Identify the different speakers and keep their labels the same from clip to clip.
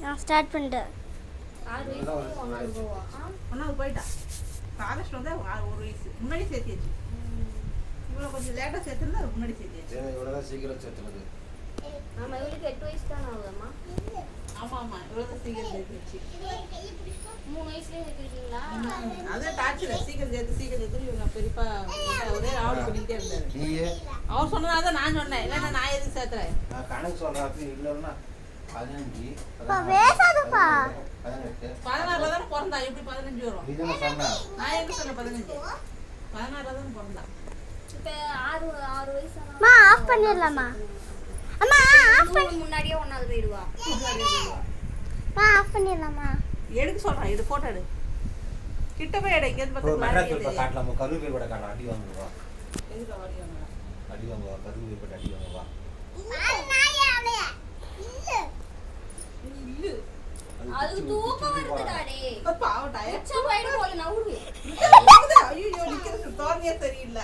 Speaker 1: நான் ஸ்டார்ட் பண்ணிட்டேன்.
Speaker 2: 6 வயசுல ஒன்னாவது போயிட்டா. காலேஜ் வந்து 1 வயசு முன்னாடி சேர்த்தியாச்சு. இவ்வளோ கொஞ்சம் லேட்டாக சேர்த்துருந்தா அது முன்னாடி சேர்த்தியாச்சு.
Speaker 3: இவ்வளோதான் சீக்கிரம் சேர்த்துனது.
Speaker 4: ஆமா இவளுக்கு 8 வயசு தான் ஆகுதம்மா.
Speaker 2: ஆமாம் இவ்வளோதான் சீக்கிரம் சேர்த்தியாச்சு.
Speaker 4: 3 வயசுலயே சேர்த்துருக்கீங்களா?
Speaker 2: அதான் டார்ச்சர் சீக்கிரம் சேர்த்து இவங்க பெரியப்பா ஒரே ராவடி பண்ணிக்கிட்டே இருந்தாரு. அவர் சொன்னதாக தான் நான் சொன்னேன். இல்லைன்னா நான் எதுக்கு சேர்த்துறேன்?
Speaker 3: நான் கணக்கு சொல்கிறப்ப இல்லைன்னா 15
Speaker 1: பேசாதப்பா.
Speaker 3: 18
Speaker 2: 16 தானே பிறந்தா. எப்படி 15 வரும்?
Speaker 3: நீ தானே சொன்ன.
Speaker 2: நான் எங்க சொன்னேன் 15? 16 தானே பிறந்தா.
Speaker 4: இப்ப 6 வயசு
Speaker 1: அம்மா ஆஃப் பண்ணிடலாமா? அம்மா ஆஃப் பண்ணி
Speaker 4: முன்னாடியே ஒன்னாவது போயிடுவா.
Speaker 1: அம்மா ஆஃப் பண்ணிடலாமா?
Speaker 2: எடுக்க சொல்றேன். இது போட்டோ எடு. கிட்ட போய் எடு. இங்க இருந்து
Speaker 3: ஒரு மெட்ராஸ்
Speaker 2: பார்த்து
Speaker 3: பேப்பர் காட்டலாம். கருவேப்பிலை கூட காட்டலாம். அடி வாங்குவா.
Speaker 2: எதுக்கு வாடியாங்க?
Speaker 3: அடி வாங்குவா. கருவேப்பிலை அடி வாங்குவா.
Speaker 2: இல்ல.
Speaker 4: அது தூக்கம் வருதுடாடே.
Speaker 2: பாவம் டயர்.
Speaker 4: உச்ச போயிடு போல நவுறு.
Speaker 2: ஐயோ நிக்கிறது தோரணையே சரியில்லை.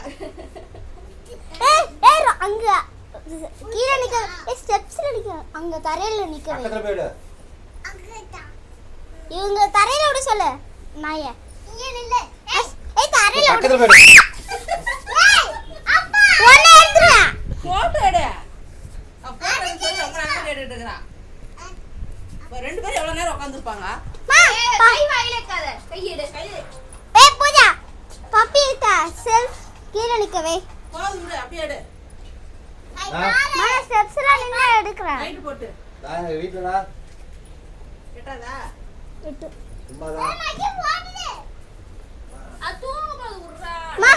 Speaker 1: ஏய் அங்க கீழ நிக்க. ஸ்டெப்ஸ்ல நிக்க. அங்க தரையில நிக்க வை.
Speaker 3: பக்கத்துல போய்டு.
Speaker 1: இவங்க தரையில விட சொல்லு. நாயே இங்க நில்லு. ஏய் தரையில விடு.
Speaker 3: பக்கத்துல போய்டு.
Speaker 1: ஏய் அப்பா ஒண்ணே எடுத்துறா.
Speaker 2: போட்டோ எடு. அப்பா சொல்லி ரொம்ப நேரம் எடுத்துட்டு இருக்கறா. ரெண்டு பேரும் எவ்வளவு நேரம் உட்கார்ந்திருப்பாங்க?
Speaker 4: கை வாயில வைக்காத. கை எடு.
Speaker 1: ஏய் பூஜா பப்பி கிட்ட செல்ஃப் கீழ நிக்க வை.
Speaker 2: போது விடு. அப்படியே எடு.
Speaker 1: நான் ஸ்டெப்ஸ்ல நின்னு எடுக்கறேன்.
Speaker 2: லைட் போட்டு.
Speaker 3: நான் வீட்லடா.
Speaker 2: கேட்டாதா?
Speaker 1: விட்டு.
Speaker 3: சும்மாதான்.
Speaker 4: அது தூங்க போது உட்றா.
Speaker 1: மா